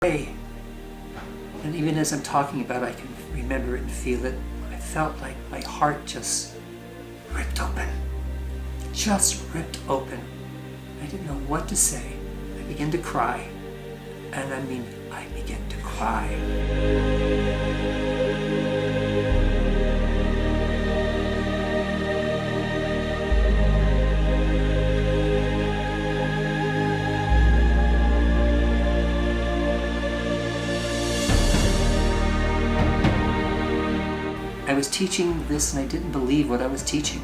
Hey, and even as I'm talking about it, I can remember it and feel it. I felt like my heart just ripped open. Just ripped open. I didn't know what to say. I began to cry. And I mean, I began to cry. I was teaching this and I didn't believe what I was teaching.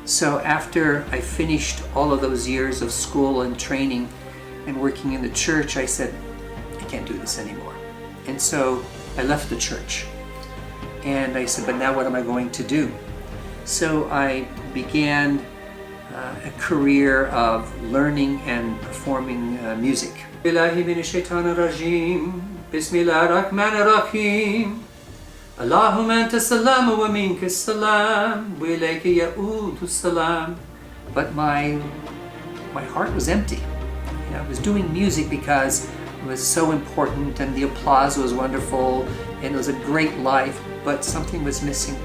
So after I finished all of those years of school and training and working in the church, I said, I can't do this anymore. And so I left the church. And I said, but now what am I going to do? So I began a career of learning and performing music. اللهم أنت السلام ومنك السلام وإليك يعود السلام. But my heart was empty. You know, I was doing music because it was so important and the applause was wonderful and it was a great life, but something was missing.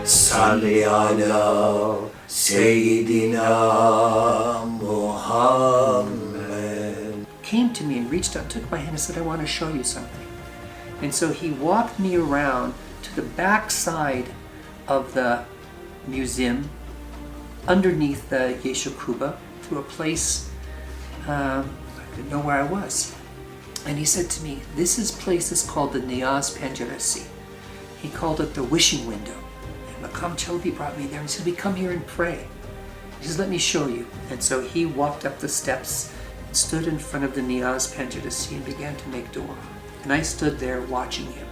صلي على سيدنا محمد. Came to me and reached out, took my hand and said, I want to show you something. And so he walked me around to the back side of the museum, underneath the Yeshu Kuba, to a place I didn't know where I was. And he said to me, this place is called the Niyaz Penjarasi. He called it the wishing window. Makam Chalabi brought me there and said, we come here and pray. He says, let me show you. And so he walked up the steps and stood in front of the Niyaz Penjarasi and began to make dua. And I stood there watching him.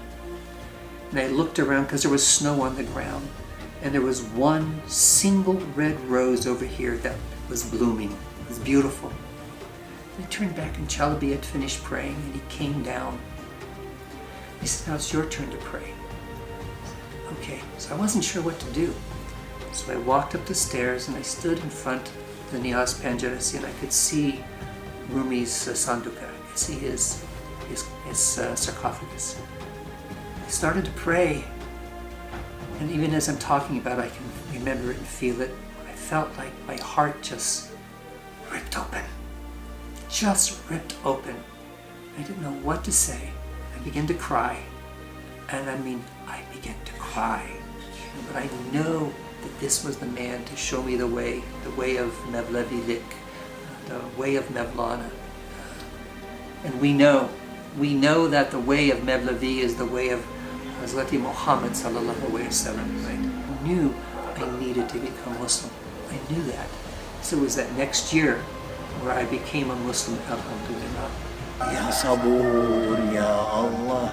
And I looked around because there was snow on the ground. And there was one single red rose over here that was blooming. It was beautiful. And I turned back and Chalabi had finished praying and he came down. He said, now it's your turn to pray. Okay, so I wasn't sure what to do. So I walked up the stairs and I stood in front of the Niyaz Penjarasi and I could see Rumi's sanduka. I could see his sarcophagus. I started to pray, and even as I'm talking about it, I can remember it and feel it. I felt like my heart just ripped open. Just ripped open. I didn't know what to say. I began to cry. And I mean, I began to cry. But I know that this was the man to show me the way of Mevlevi-lik, the way of Mevlana. And we know that the way of Mevlevi is the way of Hazrati Muhammad sallallahu alaihi wasallam. I knew I needed to become Muslim. I knew that. So it was that next year where I became a Muslim, alhamdulillah. Ya sabur, Ya Allah.